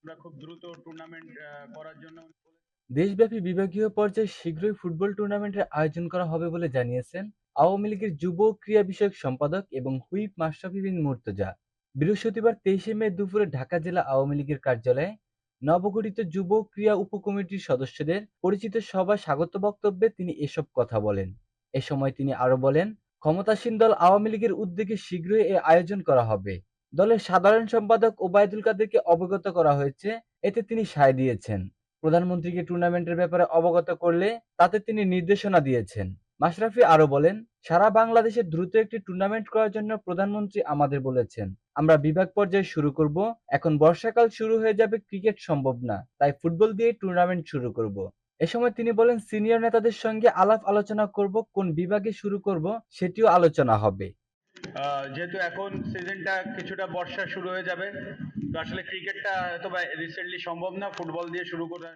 আমরা খুব দ্রুত টুর্নামেন্ট করার জন্য দেশব্যাপী বিভাগীয় পর্যায়ে শীঘ্রই ফুটবল টুর্নামেন্টের আয়োজন করা হবে বলে জানিয়েছেন আওয়ামী লীগের যুব ক্রীড়া বিষয়ক সম্পাদক এবং হুইপ মাশরাফি বিন মুর্তজা। বৃহস্পতিবার 23শে মে দুপুরে ঢাকা জেলা আওয়ামী লীগের কার্যালয়ে নবগঠিত যুব ক্রীড়া উপকমিটির সদস্যদের পরিচিত সভায় স্বাগত বক্তব্যে তিনি এসব কথা বলেন। এ সময় তিনি আরো বলেন, ক্ষমতাসীন দল আওয়ামী লীগের উদ্যোগে শীঘ্রই এ আয়োজন করা হবে। দলের সাধারণ সম্পাদক ওবায়দুল কাদেরকে অবগত করা হয়েছে, এতে তিনি সায় দিয়েছেন। প্রধানমন্ত্রীকে টুর্নামেন্টের ব্যাপারে অবগত করলে তাতে তিনি নির্দেশনা দিয়েছেন। মাশরাফি আরো বলেন, সারা বাংলাদেশে দ্রুত একটি টুর্নামেন্ট করার জন্য প্রধানমন্ত্রী আমাদের বলেছেন। আমরা বিভাগ পর্যায়ে শুরু করব। এখন বর্ষাকাল শুরু হয়ে যাবে, ক্রিকেট সম্ভব না, তাই ফুটবল দিয়ে টুর্নামেন্ট শুরু করব। এ সময় তিনি বলেন, সিনিয়র নেতাদের সঙ্গে আলাপ আলোচনা করব, কোন বিভাগে শুরু করব সেটিও আলোচনা হবে। যেহেতু এখন সিজনটা কিছুটা বর্ষা শুরু হয়ে যাবে, তো আসলে ক্রিকেটটা হয়তো বা রিসেন্টলি সম্ভব না, ফুটবল দিয়ে শুরু করার